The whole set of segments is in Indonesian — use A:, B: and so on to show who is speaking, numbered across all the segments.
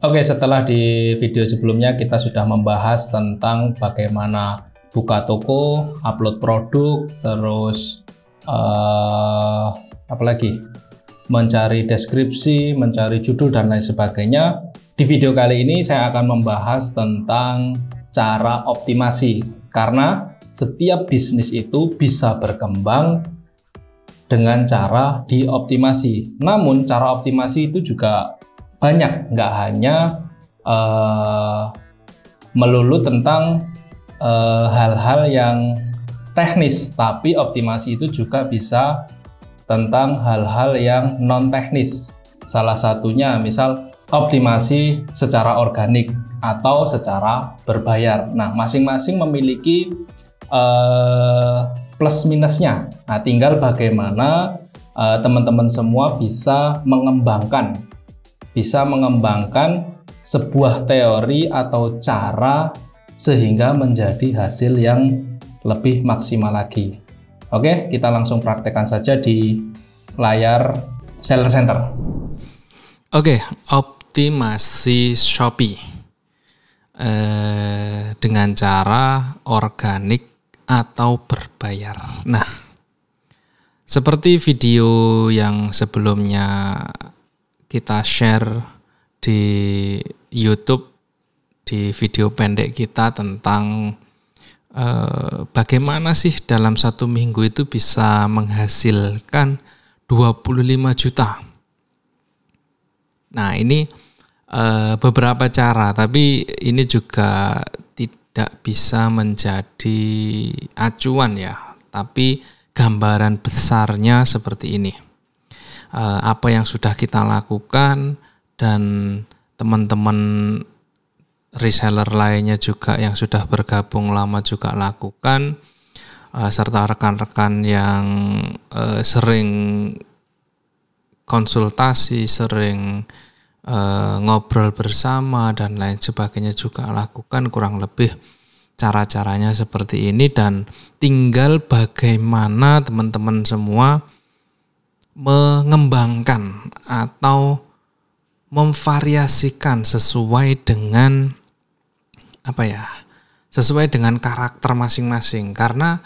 A: Oke, setelah di video sebelumnya kita sudah membahas tentang bagaimana buka toko, upload produk, terus apalagi mencari deskripsi, mencari judul dan lain sebagainya. Di video kali ini saya akan membahas tentang cara optimasi, karena setiap bisnis itu bisa berkembang dengan cara dioptimasi. Namun cara optimasi itu juga banyak, nggak hanya melulu tentang hal-hal yang teknis, tapi optimasi itu juga bisa tentang hal-hal yang non teknis. Salah satunya misal optimasi secara organik atau secara berbayar. Nah, masing-masing memiliki plus minusnya. Nah, tinggal bagaimana teman-teman semua bisa mengembangkan sebuah teori atau cara sehingga menjadi hasil yang lebih maksimal lagi. Oke, kita langsung praktekkan saja di layar Seller Center.
B: Oke, optimasi Shopee dengan cara organik atau berbayar. Nah, seperti video yang sebelumnya kita share di YouTube, di video pendek kita tentang bagaimana sih dalam satu minggu itu bisa menghasilkan 25 juta. Nah, ini beberapa cara, tapi ini juga tidak bisa menjadi acuan ya, tapi gambaran besarnya seperti ini. Apa yang sudah kita lakukan dan teman-teman reseller lainnya juga yang sudah bergabung lama juga lakukan, serta rekan-rekan yang sering konsultasi, sering ngobrol bersama dan lain sebagainya juga lakukan, kurang lebih cara-caranya seperti ini. Dan tinggal bagaimana teman-teman semua mengembangkan atau memvariasikan sesuai dengan sesuai dengan karakter masing-masing, karena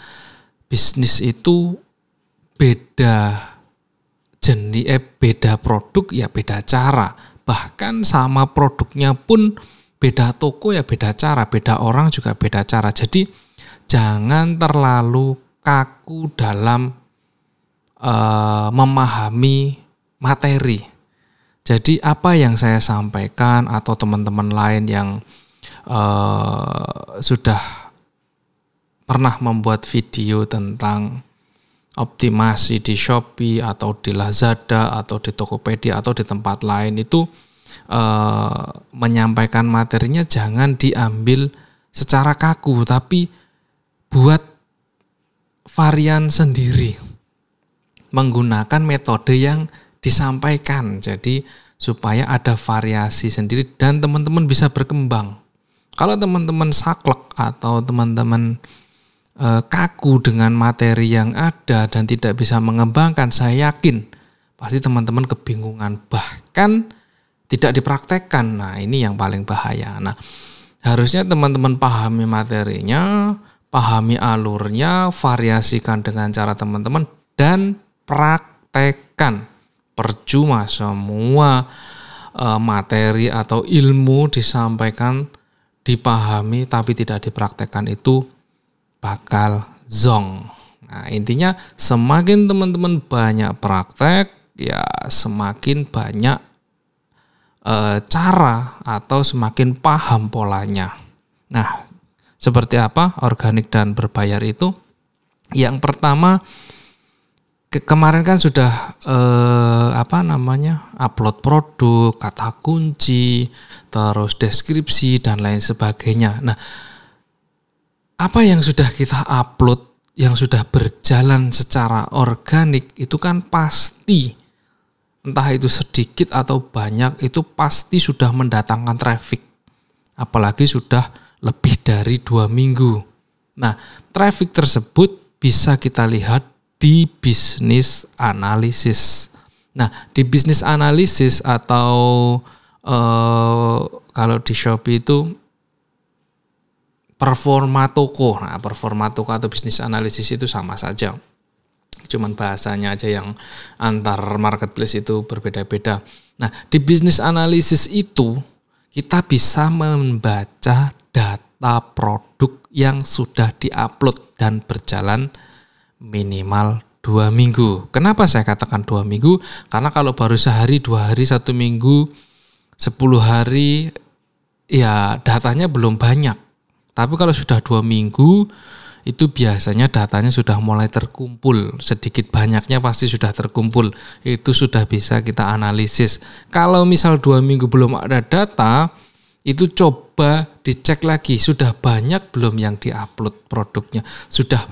B: bisnis itu beda beda produk ya beda cara, bahkan sama produknya pun beda toko ya beda cara, beda orang juga beda cara. Jadi jangan terlalu kaku dalam memahami materi. Jadi apa yang saya sampaikan atau teman-teman lain yang sudah pernah membuat video tentang optimasi di Shopee atau di Lazada atau di Tokopedia atau di tempat lain itu menyampaikan materinya jangan diambil secara kaku, tapi buat varian sendiri menggunakan metode yang disampaikan. Jadi supaya ada variasi sendiri dan teman-teman bisa berkembang. Kalau teman-teman saklek atau teman-teman kaku dengan materi yang ada dan tidak bisa mengembangkan, saya yakin pasti teman-teman kebingungan, bahkan tidak dipraktekkan. Nah, ini yang paling bahaya. Nah, harusnya teman-teman pahami materinya, pahami alurnya, variasikan dengan cara teman-teman dan praktekkan. Percuma semua materi atau ilmu disampaikan, dipahami tapi tidak dipraktekkan, itu bakal zong. Nah, intinya semakin teman-teman banyak praktek, ya semakin banyak cara atau semakin paham polanya. Nah, seperti apa organik dan berbayar itu? Yang pertama, kemarin kan sudah upload produk, kata kunci, terus deskripsi dan lain sebagainya. Nah, apa yang sudah kita upload, yang sudah berjalan secara organik itu kan pasti, entah itu sedikit atau banyak, itu pasti sudah mendatangkan traffic. Apalagi sudah lebih dari 2 minggu. Nah, traffic tersebut bisa kita lihat di bisnis analisis. Nah, di bisnis analisis atau kalau di Shopee itu performa toko. Nah, performa toko atau bisnis analisis itu sama saja. Cuman bahasanya aja yang antar marketplace itu berbeda-beda. Nah, di bisnis analisis itu kita bisa membaca data produk yang sudah diupload dan berjalan minimal 2 minggu. Kenapa saya katakan 2 minggu? Karena kalau baru sehari, 2 hari, 1 minggu, 10 hari, ya datanya belum banyak. Tapi kalau sudah 2 minggu, itu biasanya datanya sudah mulai terkumpul. Sedikit banyaknya pasti sudah terkumpul. Itu sudah bisa kita analisis. Kalau misal 2 minggu belum ada data, itu coba dicek lagi. Sudah banyak belum yang diupload produknya? Sudah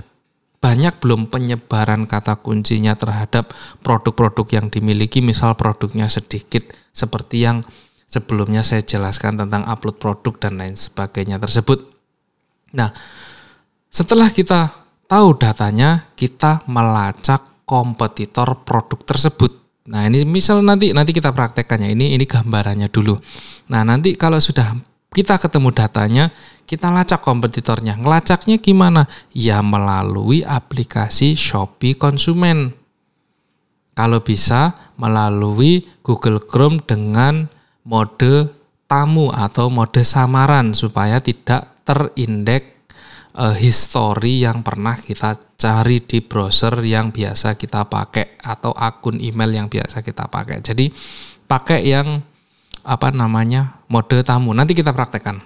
B: banyak belum penyebaran kata kuncinya terhadap produk-produk yang dimiliki? Misal produknya sedikit seperti yang sebelumnya saya jelaskan tentang upload produk dan lain sebagainya tersebut. Nah, setelah kita tahu datanya, kita melacak kompetitor produk tersebut. Nah, ini misal nanti kita praktekkannya. Ini gambarannya dulu. Nah, nanti kalau sudah kita ketemu datanya, kita lacak kompetitornya. Ngelacaknya gimana? Ya melalui aplikasi Shopee Konsumen. Kalau bisa melalui Google Chrome dengan mode tamu atau mode samaran supaya tidak terindeks history yang pernah kita cari di browser yang biasa kita pakai atau akun email yang biasa kita pakai. Jadi pakai yang mode tamu. Nanti kita praktekkan.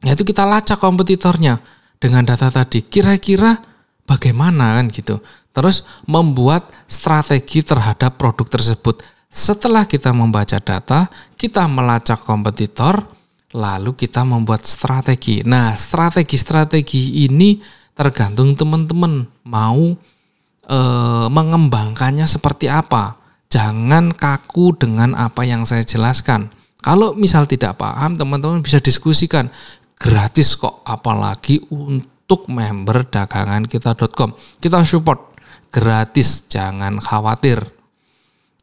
B: Yaitu kita lacak kompetitornya dengan data tadi. Kira-kira bagaimana kan gitu. Terus membuat strategi terhadap produk tersebut. Setelah kita membaca data, kita melacak kompetitor, lalu kita membuat strategi. Nah, strategi-strategi ini tergantung teman-teman mau mengembangkannya seperti apa. Jangan kaku dengan apa yang saya jelaskan. Kalau misal tidak paham, teman-teman bisa diskusikan. Gratis kok, apalagi untuk member dagangankita.com. Kita support gratis, jangan khawatir.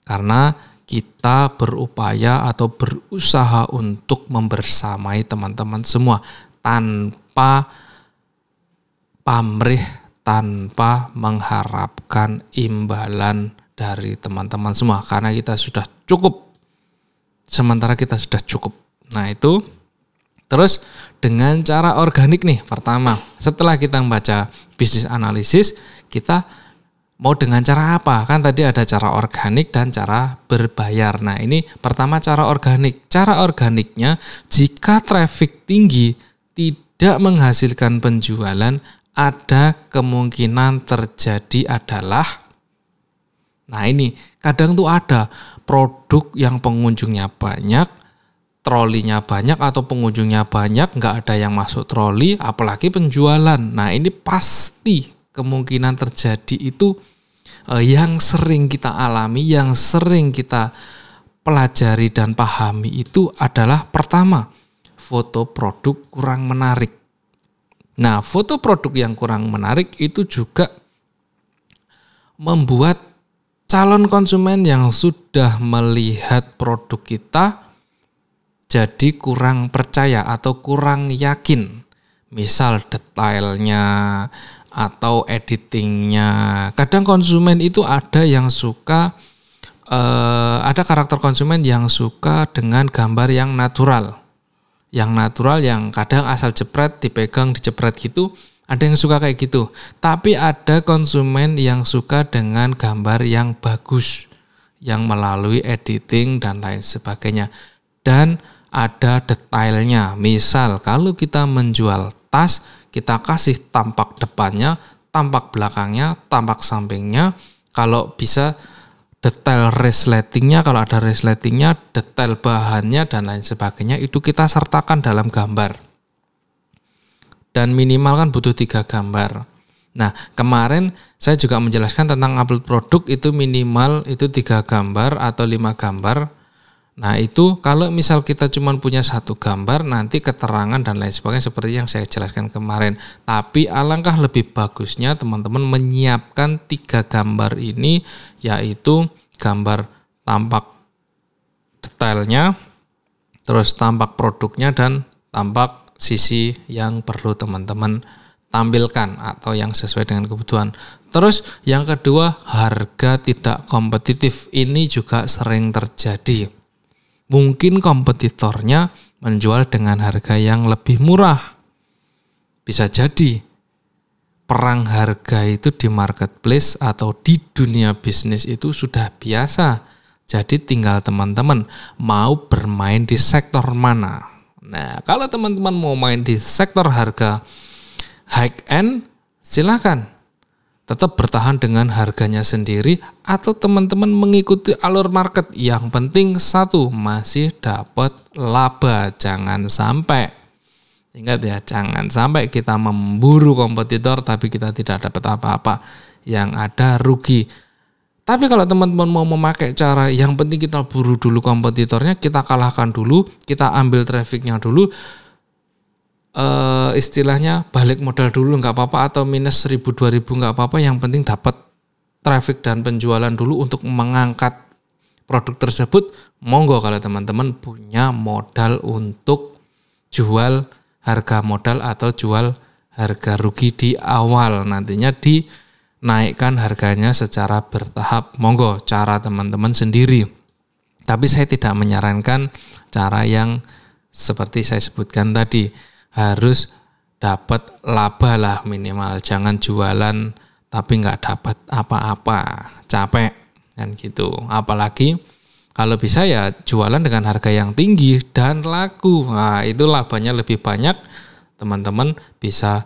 B: Karena kita berupaya atau berusaha untuk membersamai teman-teman semua tanpa pamrih, tanpa mengharapkan imbalan dari teman-teman semua, karena kita sudah cukup. Sementara kita sudah cukup. Nah, itu terus dengan cara organik nih. Pertama, setelah kita membaca bisnis analisis, kita mau dengan cara apa? Kan tadi ada cara organik dan cara berbayar. Nah, ini pertama cara organik. Cara organiknya, jika traffic tinggi tidak menghasilkan penjualan, ada kemungkinan terjadi adalah, nah ini kadang tuh ada produk yang pengunjungnya banyak, trolinya banyak atau pengunjungnya banyak, nggak ada yang masuk troli, apalagi penjualan. Nah, ini pasti kemungkinan terjadi itu yang sering kita alami, yang sering kita pelajari dan pahami itu adalah pertama, foto produk kurang menarik. Nah, foto produk yang kurang menarik itu juga membuat calon konsumen yang sudah melihat produk kita jadi kurang percaya atau kurang yakin. Misal detailnya atau editingnya. Kadang konsumen itu ada yang suka, ada karakter konsumen yang suka dengan gambar yang natural. Yang natural, yang kadang asal jepret, dipegang, dijepret gitu. Ada yang suka kayak gitu. Tapi ada konsumen yang suka dengan gambar yang bagus, yang melalui editing dan lain sebagainya. Dan ada detailnya. Misal kalau kita menjual tas, kita kasih tampak depannya, tampak belakangnya, tampak sampingnya. Kalau bisa detail resletingnya, kalau ada resletingnya, detail bahannya dan lain sebagainya, itu kita sertakan dalam gambar. Dan minimal kan butuh 3 gambar. Nah, kemarin saya juga menjelaskan tentang upload produk itu minimal itu 3 gambar atau 5 gambar. Nah, itu kalau misal kita cuma punya 1 gambar, nanti keterangan dan lain sebagainya seperti yang saya jelaskan kemarin. Tapi alangkah lebih bagusnya teman-teman menyiapkan 3 gambar ini, yaitu gambar tampak detailnya, terus tampak produknya dan tampak sisi yang perlu teman-teman tampilkan atau yang sesuai dengan kebutuhan. Terus yang kedua, harga tidak kompetitif. Ini juga sering terjadi. Mungkin kompetitornya menjual dengan harga yang lebih murah. Bisa jadi perang harga itu di marketplace atau di dunia bisnis itu sudah biasa. Jadi tinggal teman-teman mau bermain di sektor mana. Nah, kalau teman-teman mau main di sektor harga high end, silakan. Tetap bertahan dengan harganya sendiri atau teman-teman mengikuti alur market. Yang penting satu, masih dapat laba. Jangan sampai, ingat ya, jangan sampai kita memburu kompetitor tapi kita tidak dapat apa-apa. Yang ada rugi. Tapi kalau teman-teman mau memakai cara yang penting kita buru dulu kompetitornya, kita kalahkan dulu, kita ambil trafficnya dulu, istilahnya balik modal dulu nggak apa-apa atau minus 1.000-2.000 nggak apa-apa, yang penting dapat traffic dan penjualan dulu untuk mengangkat produk tersebut. Monggo kalau teman-teman punya modal untuk jual harga modal atau jual harga rugi di awal, nantinya dinaikkan harganya secara bertahap. Monggo, cara teman-teman sendiri. Tapi saya tidak menyarankan cara yang seperti saya sebutkan tadi. Harus dapat laba lah minimal, jangan jualan tapi nggak dapat apa-apa, capek kan gitu. Apalagi kalau bisa ya jualan dengan harga yang tinggi dan laku, nah itu labanya lebih banyak, teman-teman bisa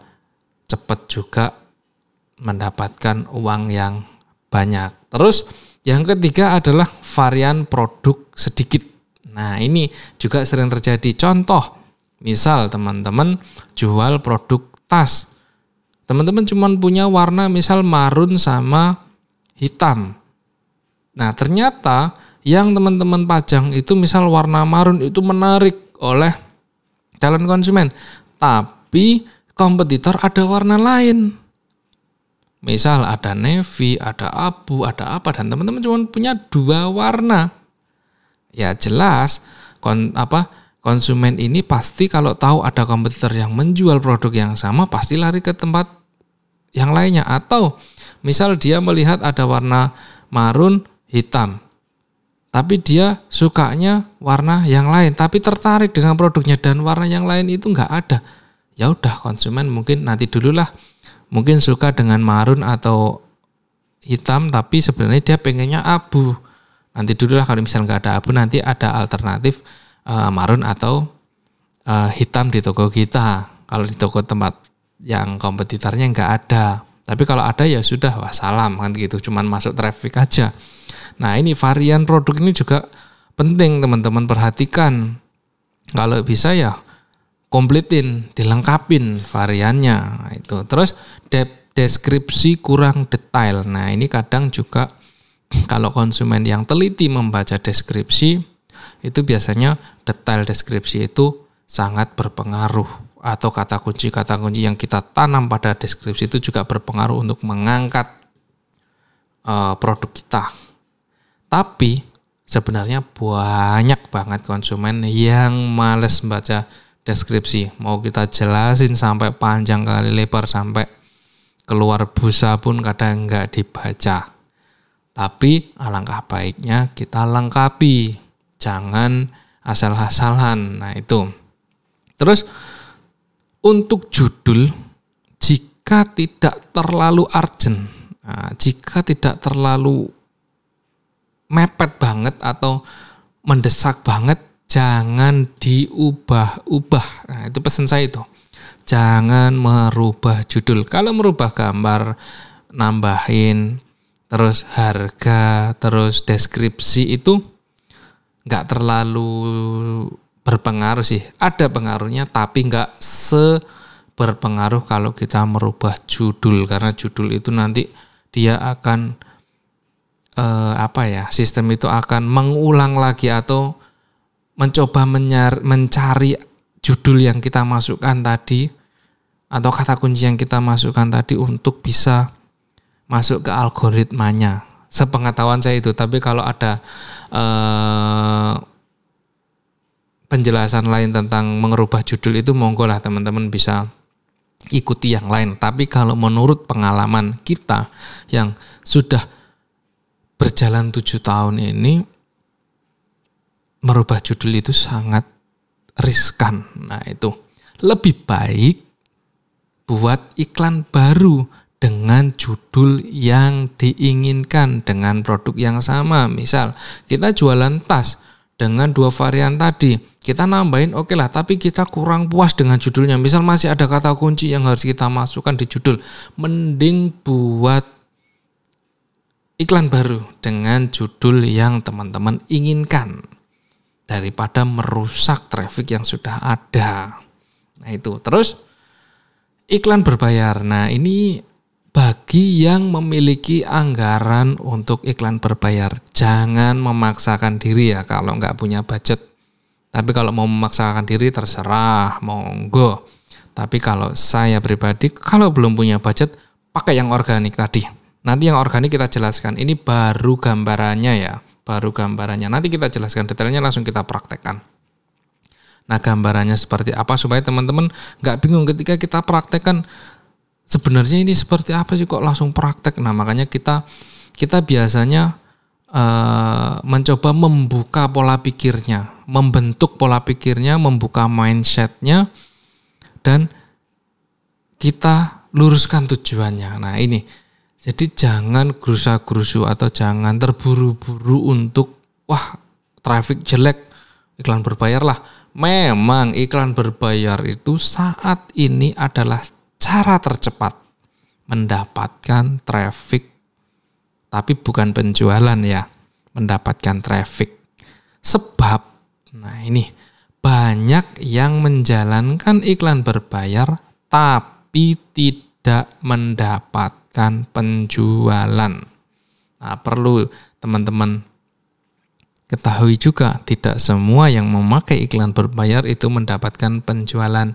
B: cepat juga mendapatkan uang yang banyak. Terus yang ketiga adalah varian produk sedikit. Nah ini juga sering terjadi. Contoh, misal teman-teman jual produk tas, teman-teman cuma punya warna misal marun sama hitam. Nah ternyata yang teman-teman pajang itu misal warna marun itu menarik oleh calon konsumen, tapi kompetitor ada warna lain. Misal ada navy, ada abu, ada apa, dan teman-teman cuma punya 2 warna. Ya jelas konsumen ini pasti kalau tahu ada kompetitor yang menjual produk yang sama pasti lari ke tempat yang lainnya. Atau misal dia melihat ada warna marun hitam, tapi dia sukanya warna yang lain, tapi tertarik dengan produknya dan warna yang lain itu nggak ada. Ya udah, konsumen mungkin nanti dululah, mungkin suka dengan marun atau hitam tapi sebenarnya dia pengennya abu. Nanti dululah, kalau misalnya nggak ada abu nanti ada alternatif marun atau hitam di toko kita. Kalau di toko tempat yang kompetitornya nggak ada, tapi kalau ada ya sudah, wassalam kan gitu, cuman masuk traffic aja. Nah ini varian produk ini juga penting teman-teman perhatikan. Kalau bisa ya kompletin, dilengkapin variannya. Nah, itu. Terus deskripsi kurang detail. Nah ini kadang juga kalau konsumen yang teliti membaca deskripsi, itu biasanya detail deskripsi itu sangat berpengaruh, atau kata kunci yang kita tanam pada deskripsi itu juga berpengaruh untuk mengangkat produk kita. Tapi sebenarnya banyak banget konsumen yang males baca deskripsi. Mau kita jelasin sampai panjang kali lebar sampai keluar busa pun kadang nggak dibaca. Tapi alangkah baiknya kita lengkapi, jangan asal-asalan. Nah itu. Terus untuk judul, jika tidak terlalu urgent, jika tidak terlalu mepet banget atau mendesak banget, jangan diubah-ubah. Nah itu pesan saya itu. Jangan merubah judul. Kalau merubah gambar, nambahin, terus harga, terus deskripsi itu nggak terlalu berpengaruh sih. Ada pengaruhnya tapi nggak seberpengaruh kalau kita merubah judul, karena judul itu nanti dia akan sistem itu akan mengulang lagi atau mencoba mencari judul yang kita masukkan tadi atau kata kunci yang kita masukkan tadi untuk bisa masuk ke algoritmanya. Sepengetahuan saya itu. Tapi kalau ada penjelasan lain tentang merubah judul itu monggo lah teman-teman bisa ikuti yang lain. Tapi kalau menurut pengalaman kita yang sudah berjalan 7 tahun ini, merubah judul itu sangat riskan. Nah itu lebih baik buat iklan baru dengan judul yang diinginkan, dengan produk yang sama. Misal kita jualan tas dengan 2 varian tadi, kita nambahin oke lah, tapi kita kurang puas dengan judulnya. Misal masih ada kata kunci yang harus kita masukkan di judul, mending buat iklan baru dengan judul yang teman-teman inginkan daripada merusak traffic yang sudah ada. Nah itu. Terus iklan berbayar. Nah ini bagi yang memiliki anggaran untuk iklan berbayar, jangan memaksakan diri ya kalau nggak punya budget. Tapi kalau mau memaksakan diri terserah, monggo. Tapi kalau saya pribadi, kalau belum punya budget, pakai yang organik tadi. Nanti yang organik kita jelaskan. Ini baru gambarannya ya, baru gambarannya. Nanti kita jelaskan detailnya, langsung kita praktekkan. Nah gambarannya seperti apa supaya teman-teman nggak bingung ketika kita praktekkan. Sebenarnya ini seperti apa sih kok langsung praktek. Nah makanya kita biasanya mencoba membuka pola pikirnya, membentuk pola pikirnya, membuka mindsetnya, dan kita luruskan tujuannya. Nah ini, jadi jangan gerusa-gerusu atau jangan terburu-buru untuk wah traffic jelek, iklan berbayar lah. Memang iklan berbayar itu saat ini adalah cara tercepat mendapatkan traffic, tapi bukan penjualan ya, mendapatkan traffic. Sebab, nah ini banyak yang menjalankan iklan berbayar tapi tidak mendapatkan penjualan. Nah perlu teman-teman ketahui juga, tidak semua yang memakai iklan berbayar itu mendapatkan penjualan.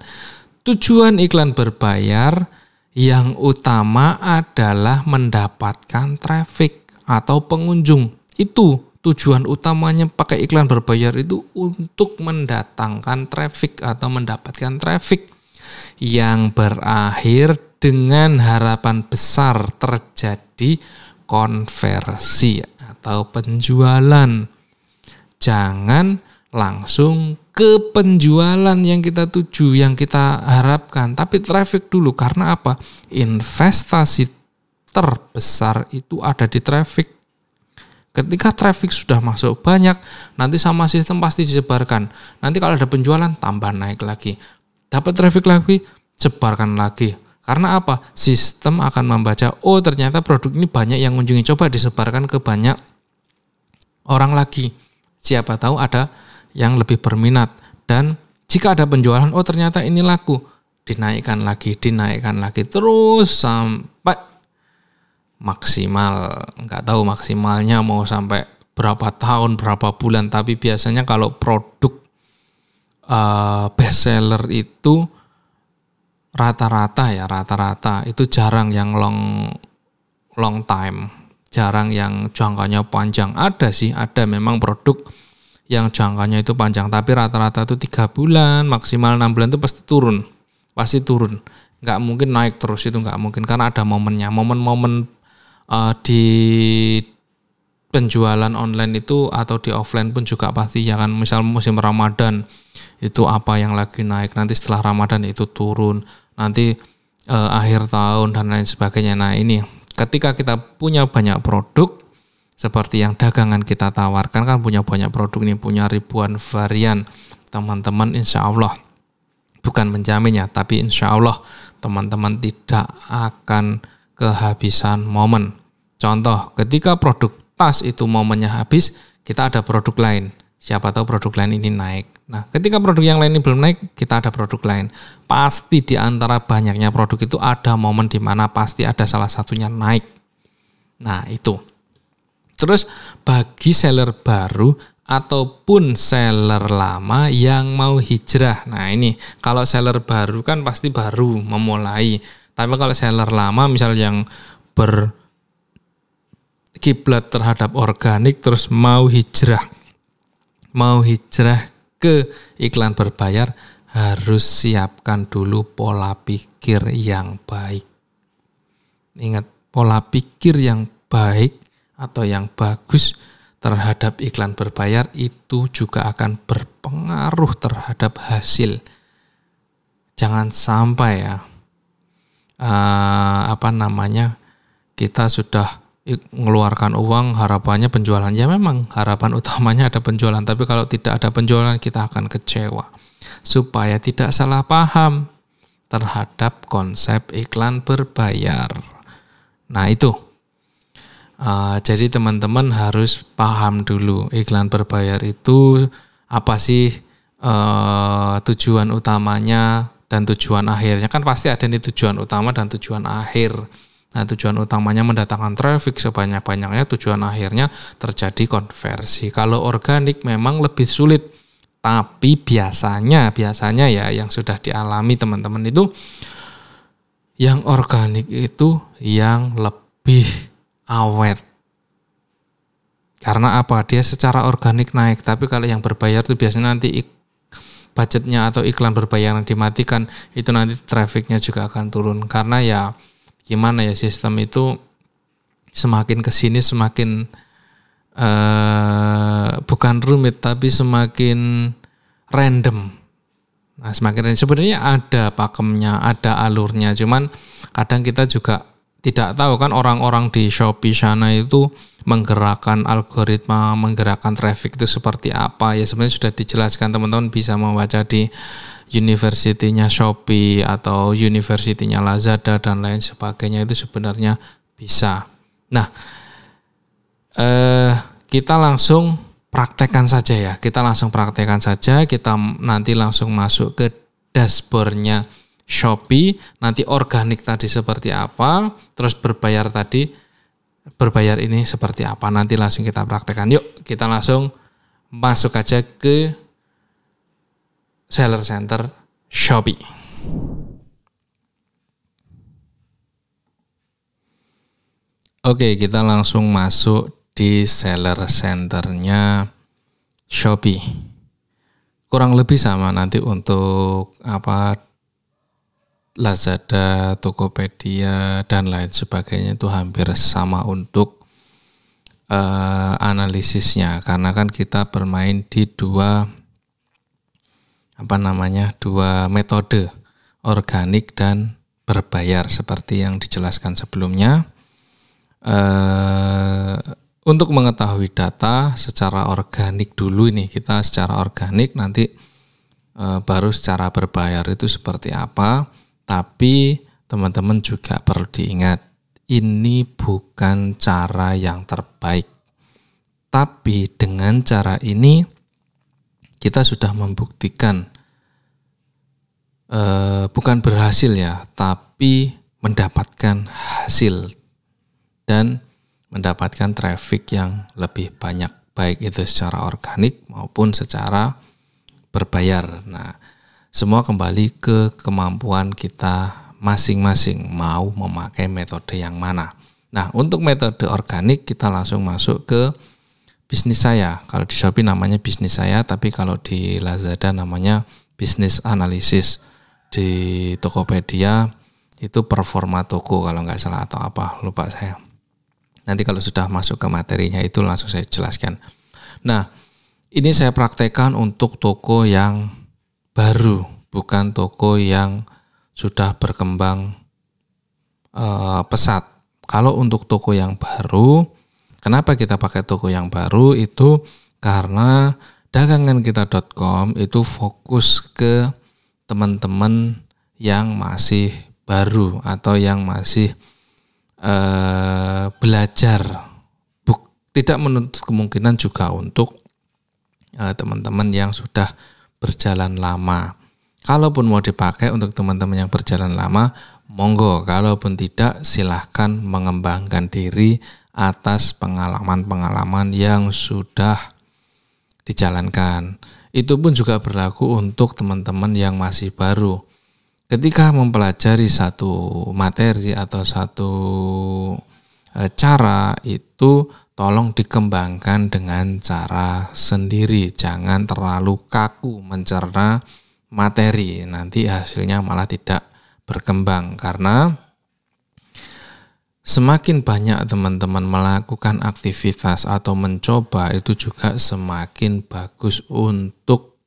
B: Tujuan iklan berbayar yang utama adalah mendapatkan traffic atau pengunjung. Itu tujuan utamanya pakai iklan berbayar itu untuk mendatangkan traffic atau mendapatkan traffic yang berakhir dengan harapan besar terjadi konversi atau penjualan. Jangan langsung ke penjualan yang kita tuju, yang kita harapkan, tapi traffic dulu. Karena apa? Investasi terbesar itu ada di traffic. Ketika traffic sudah masuk banyak, nanti sama sistem pasti disebarkan. Nanti kalau ada penjualan, tambah naik lagi. Dapat traffic lagi, sebarkan lagi. Karena apa? Sistem akan membaca, oh ternyata produk ini banyak yang mengunjungi, coba disebarkan ke banyak orang lagi. Siapa tahu ada yang lebih berminat, dan jika ada penjualan, oh ternyata ini laku, dinaikkan lagi terus sampai maksimal. Nggak tahu maksimalnya mau sampai berapa tahun, berapa bulan, tapi biasanya kalau produk best seller itu rata-rata itu jarang yang long time, jarang yang jangkanya panjang. Ada sih, ada memang produk yang jangkanya itu panjang, tapi rata-rata itu 3 bulan, maksimal 6 bulan itu pasti turun. Nggak mungkin naik terus, itu nggak mungkin, karena ada momennya. Momen-momen di penjualan online itu atau di offline pun juga pasti ya kan. Misal musim Ramadan itu apa yang lagi naik, nanti setelah Ramadan itu turun, nanti akhir tahun dan lain sebagainya. Nah ini ketika kita punya banyak produk seperti yang dagangan kita tawarkan, kan punya banyak produk nih, punya ribuan varian, teman-teman insya Allah, bukan menjamin ya, tapi insya Allah teman-teman tidak akan kehabisan momen. Contoh, ketika produk tas itu momennya habis, kita ada produk lain, siapa tahu produk lain ini naik. Nah ketika produk yang lain ini belum naik, kita ada produk lain. Pasti di antara banyaknya produk itu ada momen di mana pasti ada salah satunya naik. Nah itu. Terus bagi seller baru ataupun seller lama yang mau hijrah. Nah ini kalau seller baru kan pasti baru memulai. Tapi kalau seller lama misal yang berkiblat terhadap organik terus mau hijrah ke iklan berbayar, harus siapkan dulu pola pikir yang baik. Ingat, pola pikir yang baik atau yang bagus terhadap iklan berbayar itu juga akan berpengaruh terhadap hasil. Jangan sampai ya kita sudah mengeluarkan uang harapannya penjualan. Ya memang harapan utamanya ada penjualan, tapi kalau tidak ada penjualan kita akan kecewa. Supaya tidak salah paham terhadap konsep iklan berbayar. Nah itu. Jadi teman-teman harus paham dulu iklan berbayar itu apa sih tujuan utamanya dan tujuan akhirnya. Kan pasti ada nih tujuan utama dan tujuan akhir. Nah tujuan utamanya mendatangkan traffic sebanyak-banyaknya, tujuan akhirnya terjadi konversi. Kalau organik memang lebih sulit, tapi biasanya ya yang sudah dialami teman-teman itu yang organik itu yang lebih awet. Karena apa? Dia secara organik naik, tapi kalau yang berbayar itu biasanya nanti budgetnya atau iklan berbayar yang dimatikan, itu nanti trafficnya juga akan turun. Karena ya gimana ya, sistem itu semakin kesini semakin bukan rumit tapi semakin random. Nah semakin random, sebenarnya ada pakemnya, ada alurnya, cuman kadang kita juga tidak tahu kan, orang-orang di Shopee sana itu menggerakkan algoritma, menggerakkan traffic itu seperti apa. Ya sebenarnya sudah dijelaskan, teman-teman bisa membaca di university-nya Shopee atau university-nya Lazada dan lain sebagainya, itu sebenarnya bisa. Nah, kita langsung praktekkan saja ya. Kita nanti langsung masuk ke dashboard-nya Shopee, nanti organik tadi seperti apa, terus berbayar ini seperti apa, nanti langsung kita praktekkan. Yuk kita langsung masuk aja ke Seller Center Shopee. Oke, kita langsung masuk di Seller Center-nya Shopee. Kurang lebih sama nanti untuk Lazada, Tokopedia dan lain sebagainya itu hampir sama untuk analisisnya, karena kan kita bermain di dua metode, organik dan berbayar seperti yang dijelaskan sebelumnya. Untuk mengetahui data secara organik dulu, ini kita secara organik, nanti baru secara berbayar itu seperti apa. Tapi teman-teman juga perlu diingat, ini bukan cara yang terbaik. Tapi dengan cara ini kita sudah membuktikan bukan berhasil ya, tapi mendapatkan hasil dan mendapatkan traffic yang lebih banyak, baik itu secara organik maupun secara berbayar. Nah, semua kembali ke kemampuan kita masing-masing mau memakai metode yang mana. Nah, untuk metode organik kita langsung masuk ke bisnis saya. Kalau di Shopee namanya bisnis saya, tapi kalau di Lazada namanya bisnis analisis. Di Tokopedia itu performa toko kalau nggak salah, atau apa, lupa saya. Nanti kalau sudah masuk ke materinya itu langsung saya jelaskan. Nah, ini saya praktekkan untuk toko yang baru, bukan toko yang sudah berkembang pesat. Kalau untuk toko yang baru, kenapa kita pakai toko yang baru itu karena dagangankita.com itu fokus ke teman-teman yang masih baru atau yang masih belajar. Tidak menuntut kemungkinan juga untuk teman-teman yang sudah berjalan lama. Kalaupun mau dipakai untuk teman-teman yang berjalan lama, monggo. Kalaupun tidak, silahkan mengembangkan diri atas pengalaman-pengalaman yang sudah dijalankan. Itu pun juga berlaku untuk teman-teman yang masih baru. Ketika mempelajari satu materi atau satu cara itu tolong dikembangkan dengan cara sendiri, jangan terlalu kaku mencerna materi, nanti hasilnya malah tidak berkembang. Karena semakin banyak teman-teman melakukan aktivitas atau mencoba, itu juga semakin bagus untuk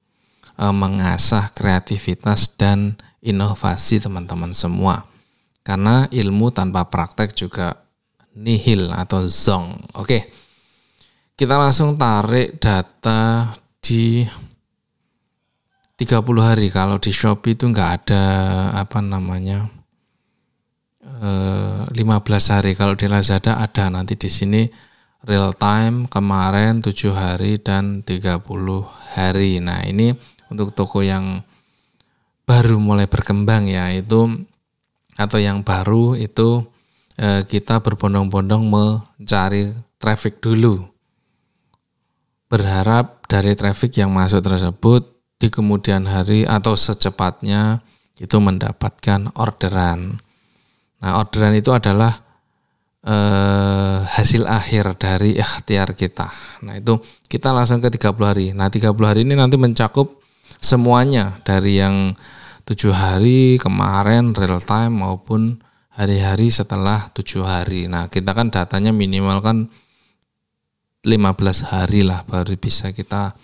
B: mengasah kreativitas dan inovasi teman-teman semua. Karena ilmu tanpa praktek juga nihil atau zonk. Oke, kita langsung tarik data di 30 hari. Kalau di Shopee itu nggak ada 15 hari. Kalau di Lazada ada, nanti di sini real time kemarin 7 hari dan 30 hari. Nah, ini untuk toko yang baru mulai berkembang ya, itu atau yang baru itu kita berbondong-bondong mencari traffic dulu. Berharap dari traffic yang masuk tersebut di kemudian hari atau secepatnya itu mendapatkan orderan. Nah, orderan itu adalah hasil akhir dari ikhtiar kita. Nah, itu kita langsung ke 30 hari. Nah, 30 hari ini nanti mencakup semuanya dari yang 7 hari kemarin real time maupun hari-hari setelah 7 hari. Nah, kita kan datanya minimal kan 15 hari lah baru bisa kita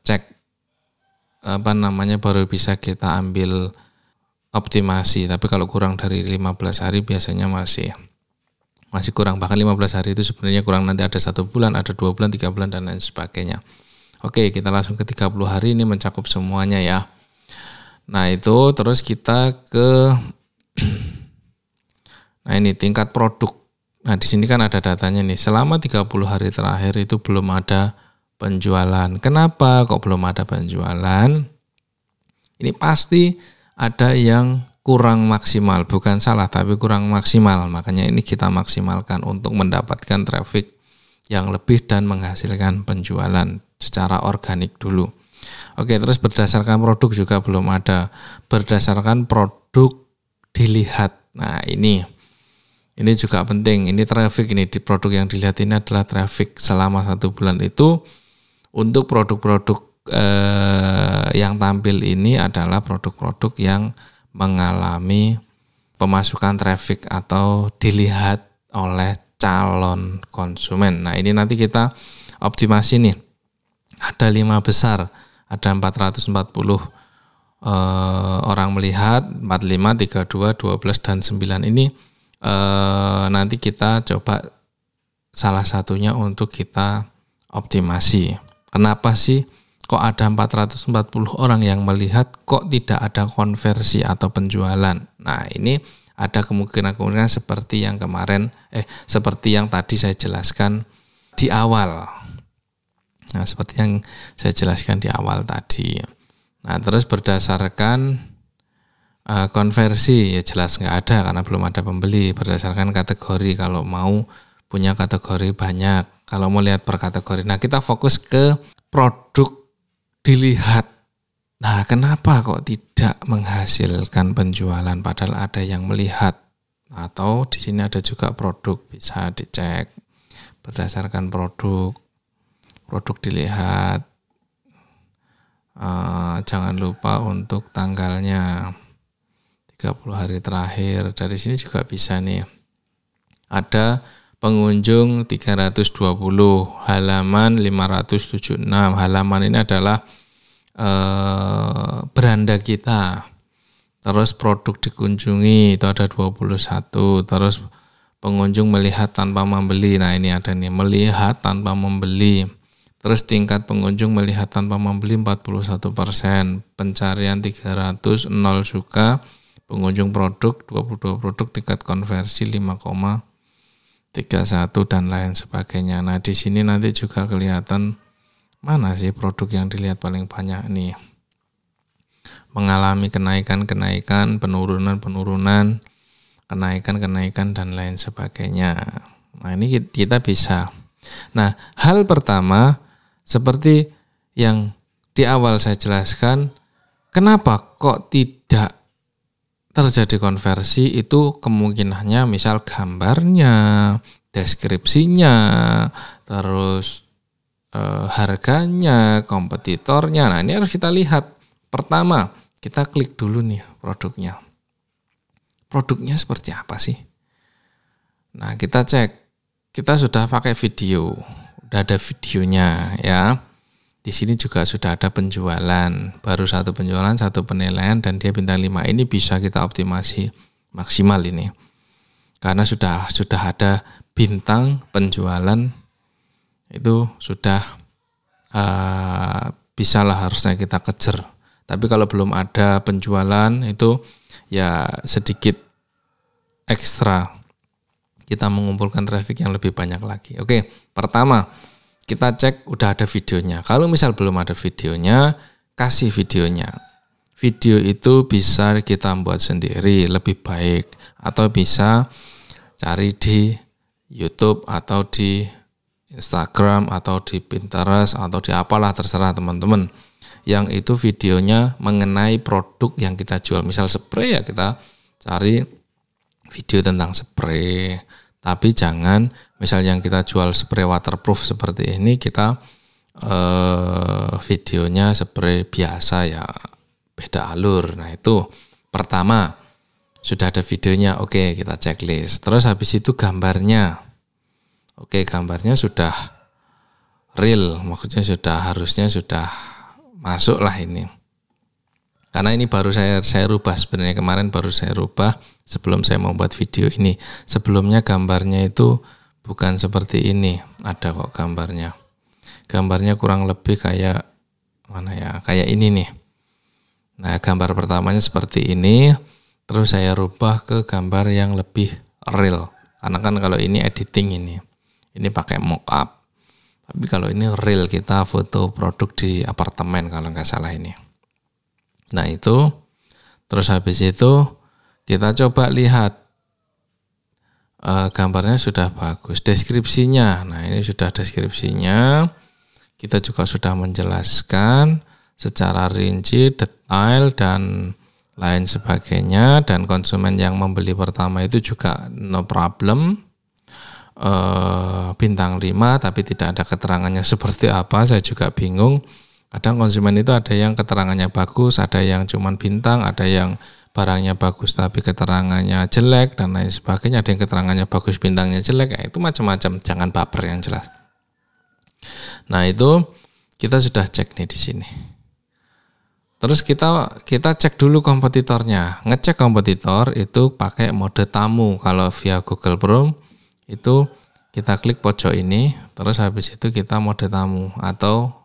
B: cek baru bisa kita ambil optimasi. Tapi kalau kurang dari 15 hari biasanya masih kurang. Bahkan 15 hari itu sebenarnya kurang, nanti ada 1 bulan, ada 2 bulan, 3 bulan dan lain sebagainya. Oke, kita langsung ke 30 hari, ini mencakup semuanya ya. Nah, itu terus kita ke nah, ini tingkat produk. Nah, di sini kan ada datanya nih. Selama 30 hari terakhir itu belum ada penjualan. Kenapa kok belum ada penjualan? Ini pasti ada yang kurang maksimal. Bukan salah, tapi kurang maksimal. Makanya ini kita maksimalkan untuk mendapatkan traffic yang lebih dan menghasilkan penjualan secara organik dulu. Oke, terus berdasarkan produk juga belum ada. Berdasarkan produk dilihat. Nah, ini juga penting. Ini traffic, ini di produk yang dilihat ini adalah traffic selama 1 bulan itu. Untuk produk-produk yang tampil ini adalah produk-produk yang mengalami pemasukan traffic atau dilihat oleh calon konsumen. Nah, ini nanti kita optimasi nih. Ada 5 besar, ada 440 orang melihat, 45, 32, 12 dan 9 ini nanti kita coba salah satunya untuk kita optimasi. Kenapa sih kok ada 440 orang yang melihat kok tidak ada konversi atau penjualan? Nah, ini ada kemungkinan seperti yang kemarin seperti yang tadi saya jelaskan di awal. Nah, seperti yang saya jelaskan di awal tadi. Nah, terus berdasarkan konversi ya jelas nggak ada karena belum ada pembeli. Berdasarkan kategori, kalau mau punya kategori banyak, kalau mau lihat per kategori. Nah, kita fokus ke produk dilihat. Nah, kenapa kok tidak menghasilkan penjualan padahal ada yang melihat? Atau di sini ada juga produk, bisa dicek berdasarkan produk dilihat. Jangan lupa untuk tanggalnya 30 hari terakhir. Dari sini juga bisa nih. Ada pengunjung 320, halaman 576. Halaman ini adalah beranda kita. Terus produk dikunjungi itu ada 21. Terus pengunjung melihat tanpa membeli. Nah, ini ada nih, melihat tanpa membeli. Terus tingkat pengunjung melihat tanpa membeli 41%, pencarian 300, 0 suka, pengunjung produk 22 produk, tingkat konversi 5,31 dan lain sebagainya. Nah, di sini nanti juga kelihatan mana sih produk yang dilihat paling banyak nih. Mengalami kenaikan, penurunan, kenaikan dan lain sebagainya. Nah, ini kita bisa. Nah, hal pertama seperti yang di awal saya jelaskan, kenapa kok tidak terjadi konversi itu kemungkinannya misal gambarnya, deskripsinya, terus harganya, kompetitornya. Nah, ini harus kita lihat. Pertama, kita klik dulu nih produknya. Produknya seperti apa sih? Nah, kita cek. Kita sudah pakai video, udah ada videonya ya. Di sini juga sudah ada penjualan, baru 1 penjualan, 1 penilaian, dan dia bintang 5. Ini bisa kita optimasi maksimal ini. Karena sudah ada bintang penjualan, itu sudah bisalah harusnya kita kejar. Tapi kalau belum ada penjualan itu ya sedikit ekstra. Kita mengumpulkan traffic yang lebih banyak lagi. Oke, pertama kita cek udah ada videonya. Kalau misal belum ada videonya, kasih videonya. Video itu bisa kita buat sendiri lebih baik, atau bisa cari di YouTube atau di Instagram atau di Pinterest atau di apalah, terserah teman-teman. Yang itu videonya mengenai produk yang kita jual. Misal spray, ya kita cari video tentang spray. Tapi jangan misal yang kita jual spray waterproof seperti ini, kita videonya spray biasa ya beda alur. Nah, itu pertama sudah ada videonya, oke, kita checklist. Terus habis itu gambarnya, oke, gambarnya sudah real, maksudnya harusnya sudah masuk lah ini. Karena ini baru saya rubah, sebenarnya kemarin baru saya rubah sebelum saya membuat video ini. Sebelumnya gambarnya itu bukan seperti ini, ada kok gambarnya. Gambarnya kurang lebih kayak mana ya? Kayak ini nih. Nah, gambar pertamanya seperti ini, terus saya rubah ke gambar yang lebih real. Karena kan kalau ini editing ini pakai mockup. Tapi kalau ini real, kita foto produk di apartemen kalau nggak salah ini. Nah, itu terus habis itu kita coba lihat gambarnya sudah bagus, deskripsinya. Nah, ini sudah deskripsinya. Kita juga sudah menjelaskan secara rinci, detail dan lain sebagainya, dan konsumen yang membeli pertama itu juga no problem, bintang 5, tapi tidak ada keterangannya seperti apa. Saya juga bingung. Kadang konsumen itu ada yang keterangannya bagus, ada yang cuman bintang, ada yang barangnya bagus tapi keterangannya jelek dan lain sebagainya, ada yang keterangannya bagus bintangnya jelek. Ya, itu macam-macam, jangan baper yang jelas. Nah, itu kita sudah cek nih di sini. Terus kita cek dulu kompetitornya. Ngecek kompetitor itu pakai mode tamu. Kalau via Google Chrome itu kita klik pojok ini, terus habis itu kita mode tamu, atau